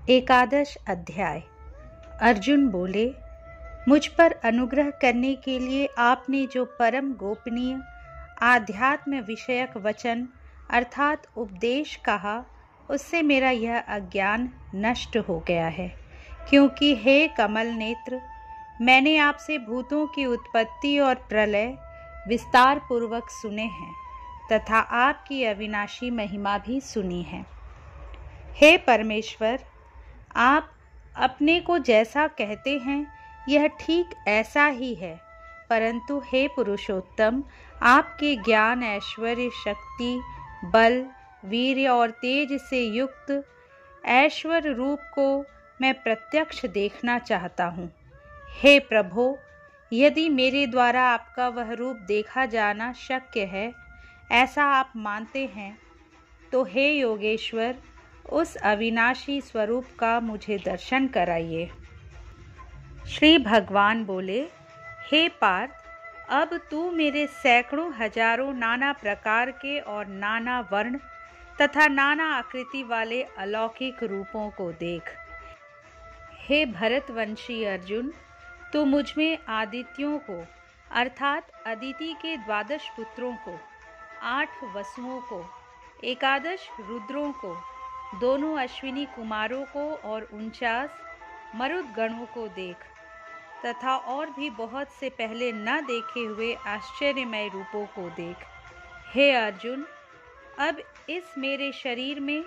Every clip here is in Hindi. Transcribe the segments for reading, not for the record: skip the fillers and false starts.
एकादश अध्याय। अर्जुन बोले, मुझ पर अनुग्रह करने के लिए आपने जो परम गोपनीय आध्यात्म विषयक वचन अर्थात उपदेश कहा, उससे मेरा यह अज्ञान नष्ट हो गया है। क्योंकि हे कमल नेत्र, मैंने आपसे भूतों की उत्पत्ति और प्रलय विस्तार पूर्वक सुने हैं तथा आपकी अविनाशी महिमा भी सुनी है। हे परमेश्वर, आप अपने को जैसा कहते हैं यह ठीक ऐसा ही है, परंतु हे पुरुषोत्तम, आपके ज्ञान, ऐश्वर्य, शक्ति, बल, वीर्य और तेज से युक्त ऐश्वर्य रूप को मैं प्रत्यक्ष देखना चाहता हूँ। हे प्रभो, यदि मेरे द्वारा आपका वह रूप देखा जाना शक्य है, ऐसा आप मानते हैं, तो हे योगेश्वर, उस अविनाशी स्वरूप का मुझे दर्शन कराइए। श्री भगवान बोले, हे पार्थ, अब तू मेरे सैकड़ों हजारों नाना प्रकार के और नाना वर्ण तथा नाना आकृति वाले अलौकिक रूपों को देख। हे भरतवंशी अर्जुन, तू मुझ में आदित्यों को अर्थात अदिति के 12 पुत्रों को, 8 वसुओं को, 11 रुद्रों को, दोनों अश्विनी कुमारों को और 49 मरुदगणों को देख, तथा और भी बहुत से पहले न देखे हुए आश्चर्यमय रूपों को देख। हे अर्जुन, अब इस मेरे शरीर में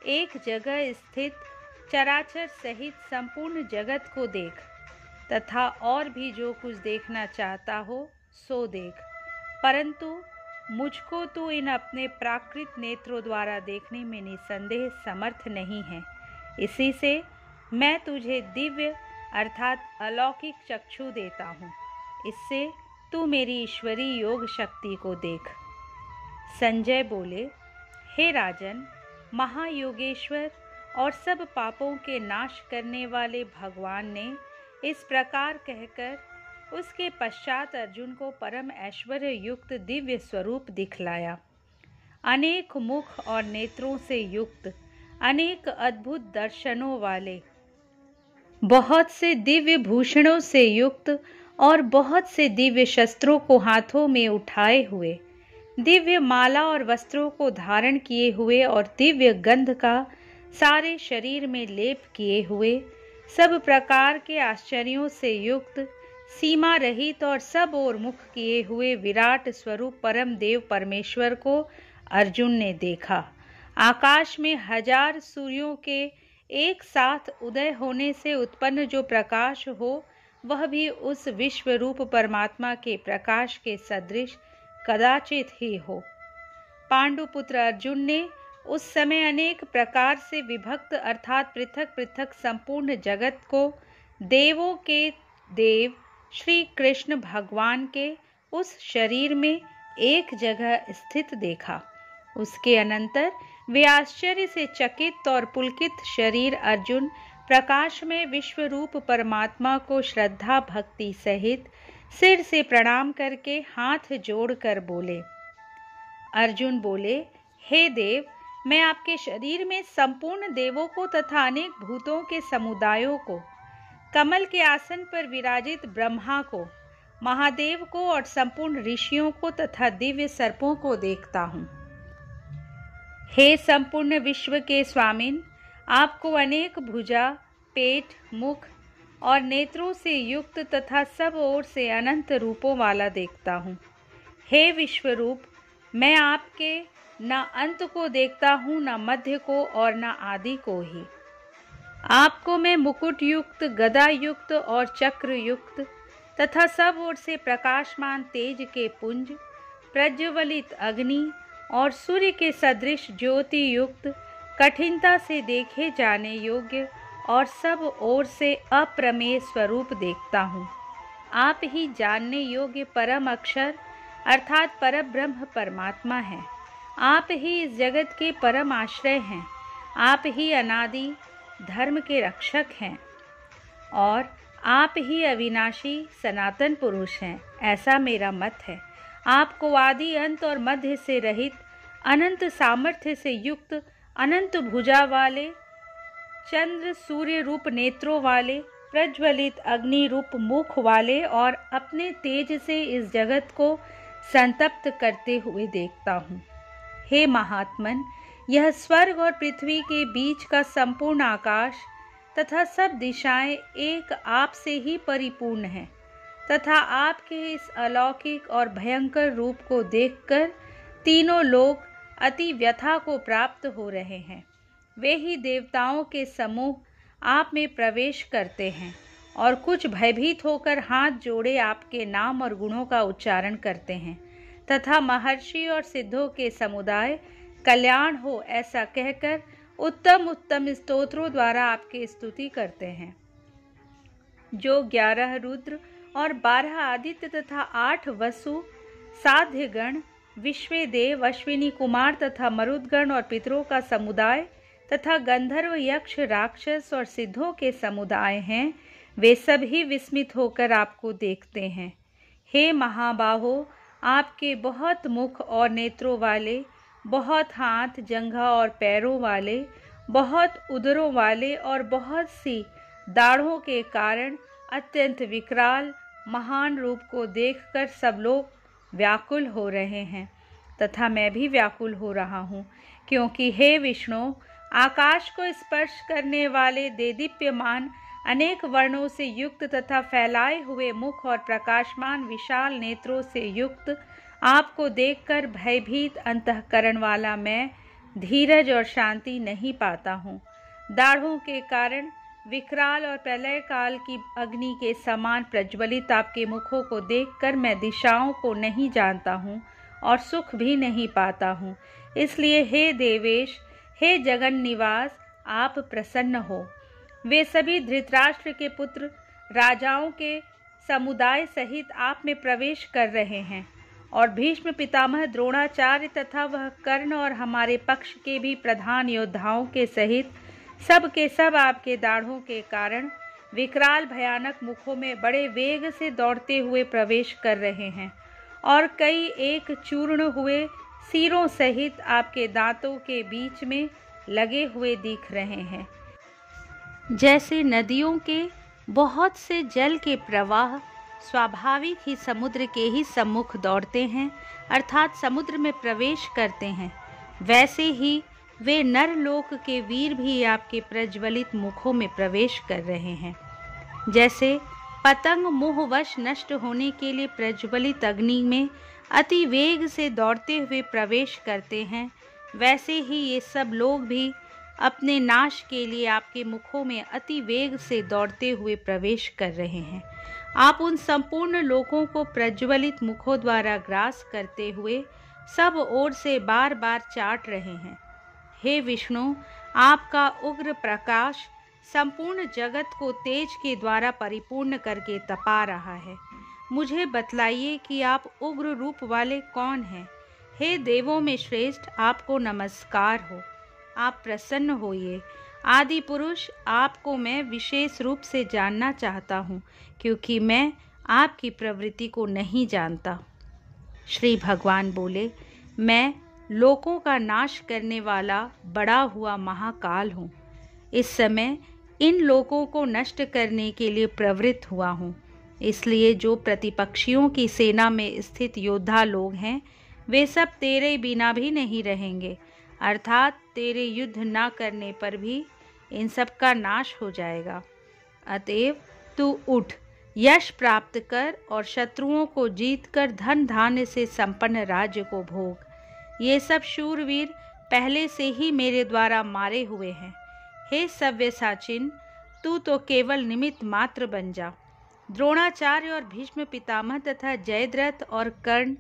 एक जगह स्थित चराचर सहित संपूर्ण जगत को देख, तथा और भी जो कुछ देखना चाहता हो सो देख, परंतु मुझको तो इन अपने प्राकृत नेत्रों द्वारा देखने में निसंदेह समर्थ नहीं है। इसी से मैं तुझे दिव्य अर्थात अलौकिक चक्षु देता हूँ। इससे तू मेरी ईश्वरीय योग शक्ति को देख। संजय बोले, हे राजन, महायोगेश्वर और सब पापों के नाश करने वाले भगवान ने इस प्रकार कहकर उसके पश्चात अर्जुन को परम ऐश्वर्य युक्त दिव्य स्वरूप दिखलाया। अनेक मुख और नेत्रों से युक्त, अनेक अद्भुत दर्शनों वाले, बहुत से दिव्य भूषणों से युक्त और बहुत से दिव्य शस्त्रों को हाथों में उठाए हुए, दिव्य माला और वस्त्रों को धारण किए हुए और दिव्य गंध का सारे शरीर में लेप किए हुए, सब प्रकार के आश्चर्यों से युक्त, सीमा रहित और सब ओर मुख किए हुए विराट स्वरूप परम देव परमेश्वर को अर्जुन ने देखा। आकाश में 1000 सूर्यों के एक साथ उदय होने से उत्पन्न जो प्रकाश हो, वह भी उस विश्व रूप परमात्मा के प्रकाश के सदृश कदाचित ही हो। पांडुपुत्र अर्जुन ने उस समय अनेक प्रकार से विभक्त अर्थात पृथक पृथक संपूर्ण जगत को देवों के देव श्री कृष्ण भगवान के उस शरीर में एक जगह स्थित देखा। उसके अनंतर वे आश्चर्य से चकित और पुलकित शरीर अर्जुन प्रकाश में विश्व रूप परमात्मा को श्रद्धा भक्ति सहित सिर से प्रणाम करके हाथ जोड़कर बोले। अर्जुन बोले, हे देव, मैं आपके शरीर में संपूर्ण देवों को तथा अनेक भूतों के समुदायों को, कमल के आसन पर विराजित ब्रह्मा को, महादेव को और संपूर्ण ऋषियों को तथा दिव्य सर्पों को देखता हूँ। हे संपूर्ण विश्व के स्वामिन, आपको अनेक भुजा, पेट, मुख और नेत्रों से युक्त तथा सब ओर से अनंत रूपों वाला देखता हूँ। हे विश्वरूप, मैं आपके न अंत को देखता हूँ, न मध्य को और न आदि को ही। आपको मैं मुकुट युक्त, गदा युक्त और चक्र युक्त तथा सब ओर से प्रकाशमान तेज के पुंज, प्रज्वलित अग्नि और सूर्य के सदृश ज्योति युक्त, कठिनता से देखे जाने योग्य और सब ओर से अप्रमेय स्वरूप देखता हूँ। आप ही जानने योग्य परम अक्षर अर्थात परब्रह्म परमात्मा हैं। आप ही इस जगत के परम आश्रय हैं। आप ही अनादि धर्म के रक्षक हैं और आप ही अविनाशी सनातन पुरुष हैं, ऐसा मेरा मत है। आपको आदि अंत और मध्य से रहित, अनंत सामर्थ्य से युक्त, अनंत भुजा वाले, चंद्र सूर्य रूप नेत्रों वाले, प्रज्वलित अग्नि रूप मुख वाले और अपने तेज से इस जगत को संतप्त करते हुए देखता हूँ। हे महात्मन, यह स्वर्ग और पृथ्वी के बीच का संपूर्ण आकाश तथा सब दिशाएं एक आप से ही परिपूर्ण हैं तथा आपके इस अलौकिक और भयंकर रूप को देखकर तीनों लोग अति व्यथा को प्राप्त हो रहे हैं। वे ही देवताओं के समूह आप में प्रवेश करते हैं और कुछ भयभीत होकर हाथ जोड़े आपके नाम और गुणों का उच्चारण करते हैं तथा महर्षि और सिद्धों के समुदाय कल्याण हो ऐसा कहकर उत्तम उत्तम स्तोत्रों द्वारा आपकी स्तुति करते हैं। जो 11 रुद्र और 12 आदित्य तथा 8 वसु, साध्यगण, विश्वेदेव, अश्विनी कुमार तथा मरुदगण और पितरों का समुदाय तथा गंधर्व, यक्ष, राक्षस और सिद्धों के समुदाय हैं, वे सभी विस्मित होकर आपको देखते हैं। हे महाबाहो, आपके बहुत मुख और नेत्रों वाले, बहुत हाथ, जंघा और पैरों वाले, बहुत उदरों वाले और बहुत सी दाढ़ों के कारण अत्यंत विकराल महान रूप को देखकर सब लोग व्याकुल हो रहे हैं तथा मैं भी व्याकुल हो रहा हूँ, क्योंकि हे विष्णु, आकाश को स्पर्श करने वाले देदीप्यमान अनेक वर्णों से युक्त तथा फैलाए हुए मुख और प्रकाशमान विशाल नेत्रों से युक्त आपको देखकर भयभीत अंतःकरण वाला मैं धीरज और शांति नहीं पाता हूँ। दाढ़ों के कारण विकराल और प्रलय काल की अग्नि के समान प्रज्वलित आपके मुखों को देखकर मैं दिशाओं को नहीं जानता हूँ और सुख भी नहीं पाता हूँ। इसलिए हे देवेश, हे जगन निवास, आप प्रसन्न हो। वे सभी धृतराष्ट्र के पुत्र राजाओं के समुदाय सहित आप में प्रवेश कर रहे हैं और भीष्म पितामह, द्रोणाचार्य तथा वह कर्ण और हमारे पक्ष के भी प्रधान योद्धाओं के सहित सब के सब आपके दाढ़ों के कारण विकराल भयानक मुखों में बड़े वेग से दौड़ते हुए प्रवेश कर रहे हैं और कई एक चूर्ण हुए सिरों सहित आपके दांतों के बीच में लगे हुए दिख रहे हैं। जैसे नदियों के बहुत से जल के प्रवाह स्वाभाविक ही समुद्र के ही सम्मुख दौड़ते हैं, अर्थात समुद्र में प्रवेश करते हैं, वैसे ही वे नरलोक के वीर भी आपके प्रज्वलित मुखों में प्रवेश कर रहे हैं। जैसे पतंग मोहवश नष्ट होने के लिए प्रज्वलित अग्नि में अति वेग से दौड़ते हुए प्रवेश करते हैं, वैसे ही ये सब लोग भी अपने नाश के लिए आपके मुखों में अति वेग से दौड़ते हुए प्रवेश कर रहे हैं। आप उन संपूर्ण लोगों को प्रज्वलित मुखों द्वारा ग्रास करते हुए सब ओर से बार बार चाट रहे हैं। हे विष्णु, आपका उग्र प्रकाश संपूर्ण जगत को तेज के द्वारा परिपूर्ण करके तपा रहा है। मुझे बतलाइए कि आप उग्र रूप वाले कौन हैं। हे देवों में श्रेष्ठ, आपको नमस्कार हो। आप प्रसन्न होइए। आदि पुरुष, आपको मैं विशेष रूप से जानना चाहता हूँ, क्योंकि मैं आपकी प्रवृत्ति को नहीं जानता। श्री भगवान बोले, मैं लोकों का नाश करने वाला बड़ा हुआ महाकाल हूँ। इस समय इन लोकों को नष्ट करने के लिए प्रवृत्त हुआ हूँ। इसलिए जो प्रतिपक्षियों की सेना में स्थित योद्धा लोग हैं, वे सब तेरे बिना भी नहीं रहेंगे, अर्थात तेरे युद्ध न करने पर भी इन सब का नाश हो जाएगा। अतएव तू उठ, यश प्राप्त कर और शत्रुओं को जीतकर धन धान्य से संपन्न राज्य को भोग। ये सब शूरवीर पहले से ही मेरे द्वारा मारे हुए हैं। हे सव्यसाचिन, तू तो केवल निमित्त मात्र बन जा। द्रोणाचार्य और भीष्म पितामह तथा जयद्रथ और कर्ण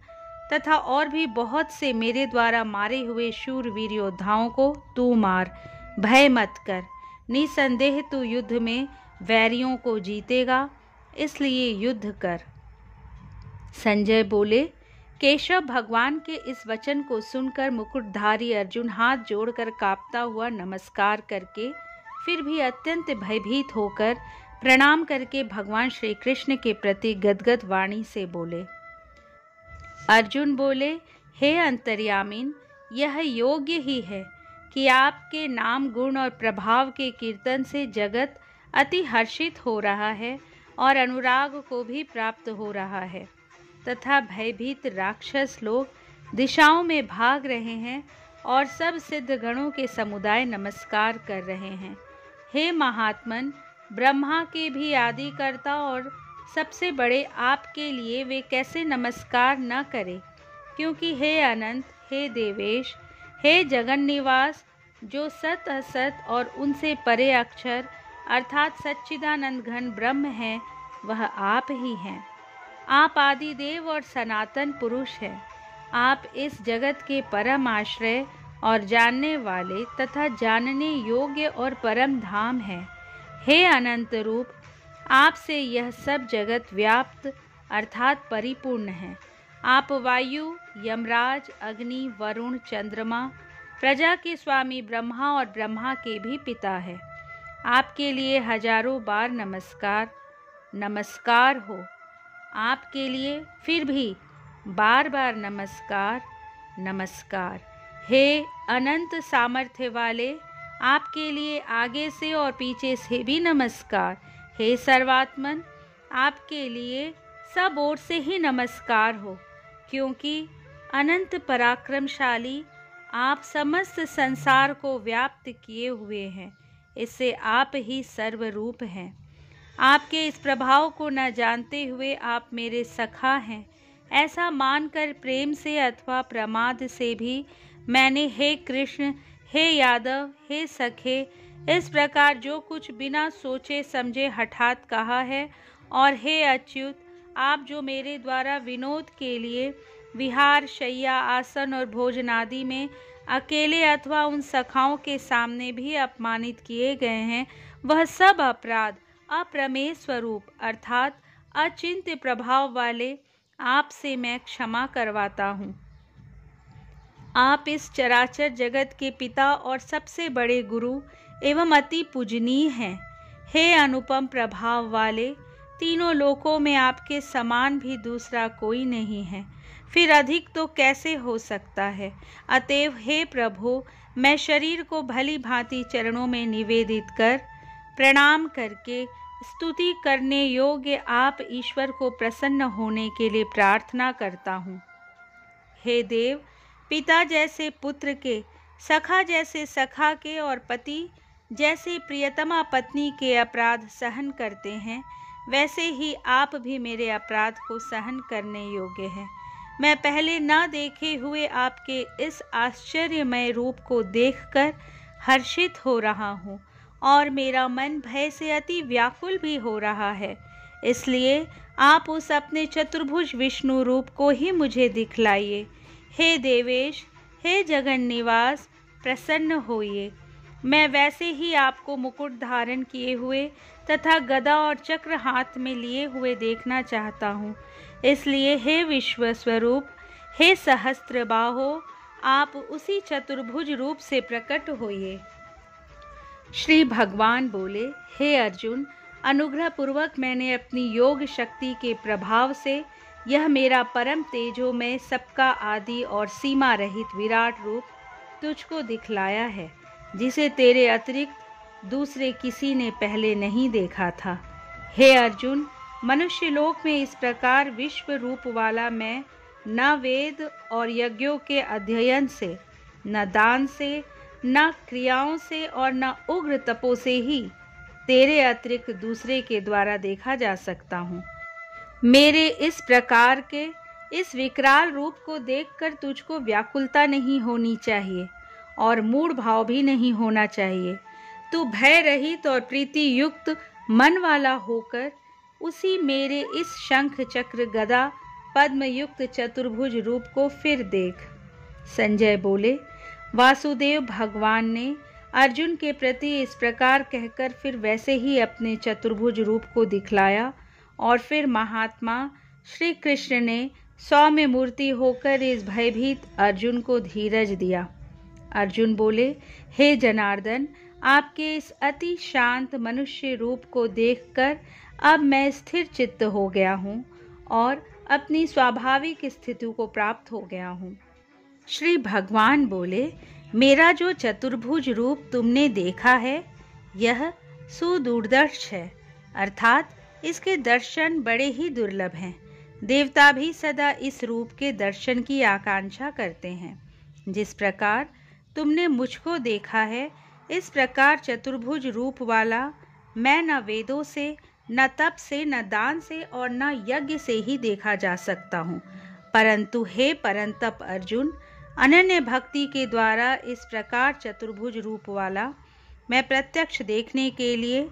तथा और भी बहुत से मेरे द्वारा मारे हुए शूरवीर योद्धाओं को तू मार। भय मत कर, निसंदेह तू युद्ध में वैरियों को जीतेगा, इसलिए युद्ध कर। संजय बोले, केशव भगवान के इस वचन को सुनकर मुकुटधारी अर्जुन हाथ जोड़कर कांपता हुआ नमस्कार करके फिर भी अत्यंत भयभीत होकर प्रणाम करके भगवान श्री कृष्ण के प्रति गदगद वाणी से बोले। अर्जुन बोले, हे अंतर्यामीन, यह योग्य ही है कि आपके नाम गुण और प्रभाव के कीर्तन से जगत अति हर्षित हो रहा है और अनुराग को भी प्राप्त हो रहा है तथा भयभीत राक्षस लोग दिशाओं में भाग रहे हैं और सब सिद्ध गणों के समुदाय नमस्कार कर रहे हैं। हे महात्मन, ब्रह्मा के भी आदिकर्ता और सबसे बड़े आपके लिए वे कैसे नमस्कार न करें, क्योंकि हे अनंत, हे देवेश, हे जगन निवास, जो सत असत और उनसे परे अक्षर अर्थात सच्चिदानंद घन ब्रह्म है, वह आप ही हैं। आप आदिदेव और सनातन पुरुष हैं। आप इस जगत के परम आश्रय और जानने वाले तथा जानने योग्य और परम धाम हैं। हे अनंत रूप, आपसे यह सब जगत व्याप्त अर्थात परिपूर्ण है। आप वायु, यमराज, अग्नि, वरुण, चंद्रमा, प्रजा के स्वामी ब्रह्मा और ब्रह्मा के भी पिता है। आपके लिए हजारों बार नमस्कार नमस्कार हो। आपके लिए फिर भी बार बार नमस्कार नमस्कार। हे अनंत सामर्थ्य वाले, आपके लिए आगे से और पीछे से भी नमस्कार। हे सर्वात्मन, आपके लिए सब ओर से ही नमस्कार हो, क्योंकि अनंत पराक्रमशाली आप समस्त संसार को व्याप्त किए हुए हैं। इससे आप ही सर्वरूप हैं। आपके इस प्रभाव को न जानते हुए आप मेरे सखा हैं, ऐसा मानकर प्रेम से अथवा प्रमाद से भी मैंने हे कृष्ण, हे यादव, हे सखे, इस प्रकार जो कुछ बिना सोचे समझे हठात कहा है। और हे अच्युत, आप जो मेरे द्वारा विनोद के लिए विहार, शय्या, आसन और भोजन आदि में अकेले अथवा उन सखाओं के सामने भी अपमानित किए गए हैं, वह सब अपराध अप्रमेय स्वरूप अर्थात अचिंत्य प्रभाव वाले आपसे मैं क्षमा करवाता हूँ। आप इस चराचर जगत के पिता और सबसे बड़े गुरु एवं अति पूजनीय हैं। हे अनुपम प्रभाव वाले, तीनों लोकों में आपके समान भी दूसरा कोई नहीं है, फिर अधिक तो कैसे हो सकता है। अतएव हे प्रभु, मैं शरीर को भली भांति चरणों में निवेदित कर प्रणाम करके स्तुति करने योग्य आप ईश्वर को प्रसन्न होने के लिए प्रार्थना करता हूँ। हे देव, पिता जैसे पुत्र के, सखा जैसे सखा के और पति जैसे प्रियतमा पत्नी के अपराध सहन करते हैं, वैसे ही आप भी मेरे अपराध को सहन करने योग्य हैं। मैं पहले न देखे हुए आपके इस आश्चर्यमय रूप को देखकर हर्षित हो रहा हूँ और मेरा मन भय से अति व्याकुल भी हो रहा है। इसलिए आप उस अपने चतुर्भुज विष्णु रूप को ही मुझे दिखलाइए। हे देवेश, हे जगन निवास, प्रसन्न होइए। मैं वैसे ही आपको मुकुट धारण किए हुए तथा गदा और चक्र हाथ में लिए हुए देखना चाहता हूँ। इसलिए हे विश्व स्वरूप, हे सहस्त्रबाहो, आप उसी चतुर्भुज रूप से प्रकट होइए। श्री भगवान बोले, हे अर्जुन, अनुग्रह पूर्वक मैंने अपनी योग शक्ति के प्रभाव से यह मेरा परम तेजोमय सबका आदि और सीमा रहित विराट रूप तुझको दिखलाया है, जिसे तेरे अतिरिक्त दूसरे किसी ने पहले नहीं देखा था। हे अर्जुन, मनुष्य लोक में इस प्रकार विश्व रूप वाला मैं न वेद और यज्ञों के अध्ययन से, न दान से, न क्रियाओं से और न उग्र तपो से ही तेरे अतिरिक्त दूसरे के द्वारा देखा जा सकता हूँ। मेरे इस प्रकार के इस विकराल रूप को देखकर तुझको व्याकुलता नहीं होनी चाहिए और मूढ़ भाव भी नहीं होना चाहिए। तू भय रहित और प्रीति युक्त मन वाला होकर उसी मेरे इस शंख चक्र गदा पद्म युक्त चतुर्भुज रूप को फिर देख। संजय बोले, वासुदेव भगवान ने अर्जुन के प्रति इस प्रकार कहकर फिर वैसे ही अपने चतुर्भुज रूप को दिखलाया और फिर महात्मा श्री कृष्ण ने सौम्य मूर्ति होकर इस भयभीत अर्जुन को धीरज दिया। अर्जुन बोले, हे जनार्दन, आपके इस अति शांत मनुष्य रूप को देखकर अब मैं स्थिर चित्त हो गया हूँ और अपनी स्वाभाविक स्थिति को प्राप्त हो गया हूँ। श्री भगवान बोले, मेरा जो चतुर्भुज रूप तुमने देखा है यह सुदूरदर्श है, अर्थात इसके दर्शन बड़े ही दुर्लभ हैं। देवता भी सदा इस रूप के दर्शन की आकांक्षा करते हैं। जिस प्रकार तुमने मुझको देखा है, इस प्रकार चतुर्भुज रूप वाला मैं न वेदों से, न तप से, न दान से और न यज्ञ से ही देखा जा सकता हूँ। परंतु हे परंतप अर्जुन, अनन्य भक्ति के द्वारा इस प्रकार चतुर्भुज रूप वाला मैं प्रत्यक्ष देखने के लिए,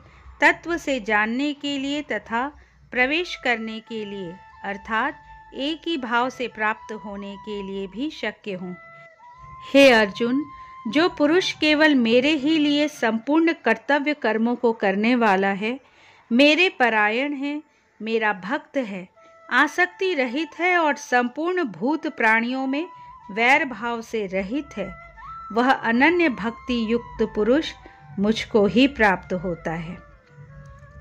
तत्व से जानने के लिए तथा प्रवेश करने के लिए, अर्थात एक ही भाव से प्राप्त होने के लिए भी शक्य हूँ। हे अर्जुन, जो पुरुष केवल मेरे ही लिए संपूर्ण कर्तव्य कर्मों को करने वाला है, मेरे परायण है, मेरा भक्त है, आसक्ति रहित है और संपूर्ण भूत प्राणियों में वैर भाव से रहित है, वह अनन्य भक्ति युक्त पुरुष मुझको ही प्राप्त होता है।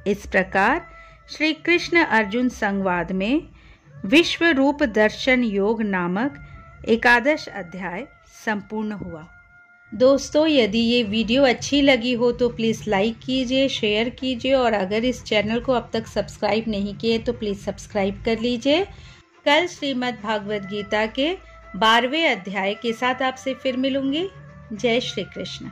इस प्रकार श्री कृष्ण अर्जुन संवाद में विश्व रूप दर्शन योग नामक 11 अध्याय संपूर्ण हुआ। दोस्तों, यदि ये वीडियो अच्छी लगी हो तो प्लीज़ लाइक कीजिए, शेयर कीजिए और अगर इस चैनल को अब तक सब्सक्राइब नहीं किए तो प्लीज़ सब्सक्राइब कर लीजिए। कल श्रीमद् भागवत गीता के 12वें अध्याय के साथ आपसे फिर मिलूंगी। जय श्री कृष्ण।